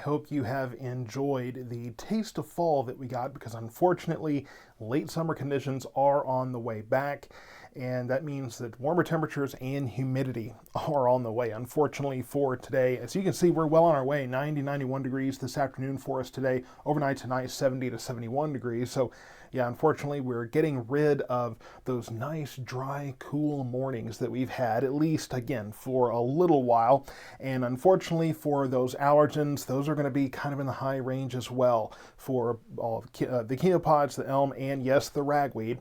hope you have enjoyed the taste of fall that we got, because unfortunately late summer conditions are on the way back, and that means that warmer temperatures and humidity are on the way. Unfortunately for today, as you can see, we're well on our way. 91 degrees this afternoon for us today. Overnight tonight, 70 to 71 degrees. So yeah, unfortunately, we're getting rid of those nice, dry, cool mornings that we've had, at least, again, for a little while. And unfortunately for those allergens, those are going to be kind of in the high range as well for all of the chemopods, the elm, and yes, the ragweed.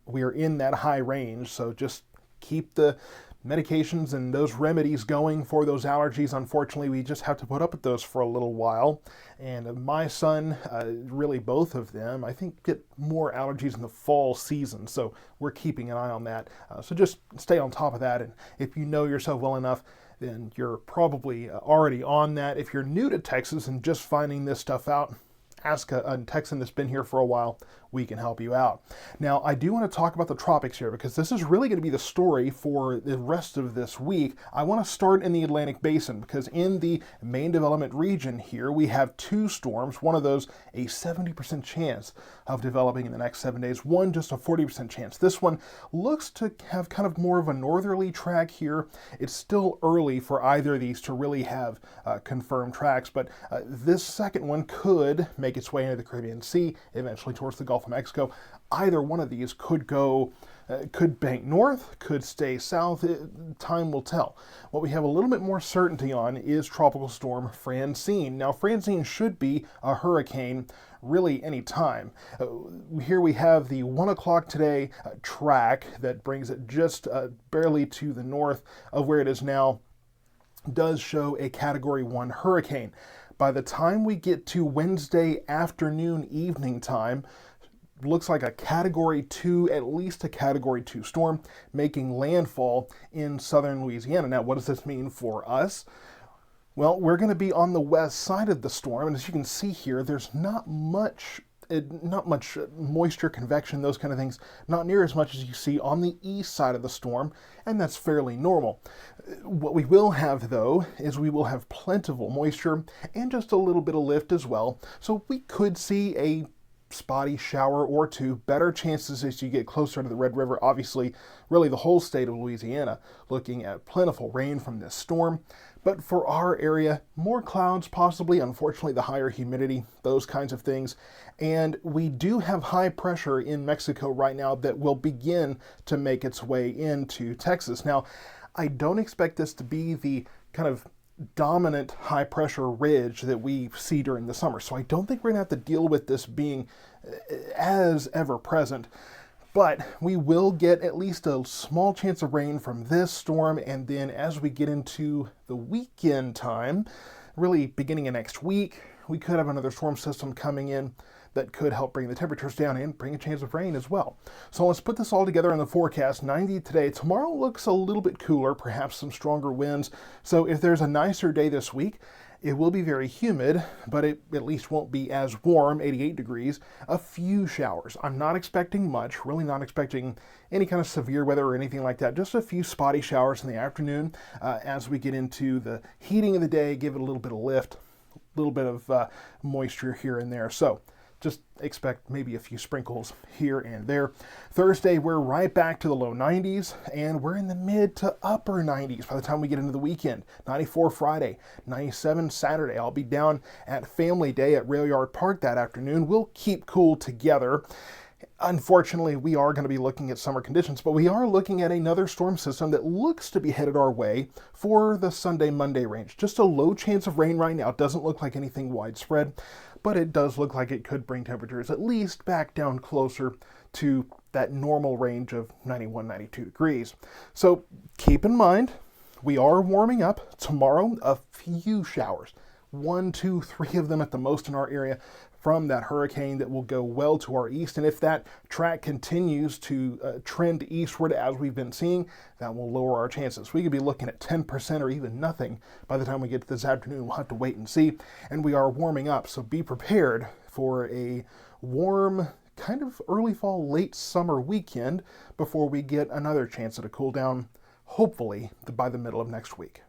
We are in that high range, so just keep the medications and those remedies going for those allergies. Unfortunately, we just have to put up with those for a little while. And my son, really both of them, I think get more allergies in the fall season, so we're keeping an eye on that. So just stay on top of that, and if you know yourself well enough, then you're probably already on that. If you're new to Texas and just finding this stuff out, ask a Texan that's been here for a while. We can help you out. Now, I do want to talk about the tropics here, because this is really going to be the story for the rest of this week. I want to start in the Atlantic Basin, because in the main development region here, we have two storms. One of those, a 70% chance of developing in the next 7 days. One, just a 40% chance. This one looks to have kind of more of a northerly track here. It's still early for either of these to really have confirmed tracks, but this second one could make its way into the Caribbean Sea, eventually towards the Gulf of Mexico. Either one of these could go, could bank north, could stay south. Time will tell. What we have a little bit more certainty on is Tropical Storm Francine. Now, Francine should be a hurricane really any time. Here we have the 1 o'clock today track that brings it just barely to the north of where it is now. Does show a Category 1 hurricane. By the time we get to Wednesday afternoon, evening time, looks like a Category 2, at least a Category 2 storm, making landfall in southern Louisiana. Now, what does this mean for us? Well, we're going to be on the west side of the storm, and as you can see here, there's not much moisture, convection, those kind of things, not near as much as you see on the east side of the storm, and that's fairly normal. What we will have, though, is we will have plentiful moisture and just a little bit of lift as well, so we could see a spotty shower or two. Better chances as you get closer to the Red River. Obviously, really the whole state of Louisiana looking at plentiful rain from this storm. But for our area, more clouds possibly, unfortunately the higher humidity, those kinds of things. And we do have high pressure in Mexico right now that will begin to make its way into Texas. Now, I don't expect this to be the kind of dominant high pressure ridge that we see during the summer. So I don't think we're going to have to deal with this being as ever present. But we will get at least a small chance of rain from this storm, and then as we get into the weekend time, really beginning of next week, we could have another storm system coming in that could help bring the temperatures down and bring a chance of rain as well. So let's put this all together in the forecast. 90 today. Tomorrow looks a little bit cooler, perhaps some stronger winds. So if there's a nicer day this week, it will be very humid, but it at least won't be as warm, 88 degrees. A few showers. I'm not expecting much, really not expecting any kind of severe weather or anything like that. Just a few spotty showers in the afternoon as we get into the heating of the day, give it a little bit of lift, a little bit of moisture here and there. So just expect maybe a few sprinkles here and there. Thursday, we're right back to the low 90s, and we're in the mid to upper 90s by the time we get into the weekend. 94 Friday, 97 Saturday. I'll be down at Family Day at Rail Yard Park that afternoon. We'll keep cool together. Unfortunately, we are going to be looking at summer conditions, but we are looking at another storm system that looks to be headed our way for the Sunday, Monday range. Just a low chance of rain right now. It doesn't look like anything widespread, but it does look like it could bring temperatures at least back down closer to that normal range of 91, 92 degrees. So keep in mind, we are warming up. Tomorrow, a few showers. 1, 2, 3 of them at the most in our area from that hurricane that will go well to our east. And if that track continues to trend eastward as we've been seeing, that will lower our chances. We could be looking at 10% or even nothing by the time we get to this afternoon. We'll have to wait and see. And we are warming up, so be prepared for a warm, kind of early fall, late summer weekend before we get another chance at a cool down, hopefully by the middle of next week.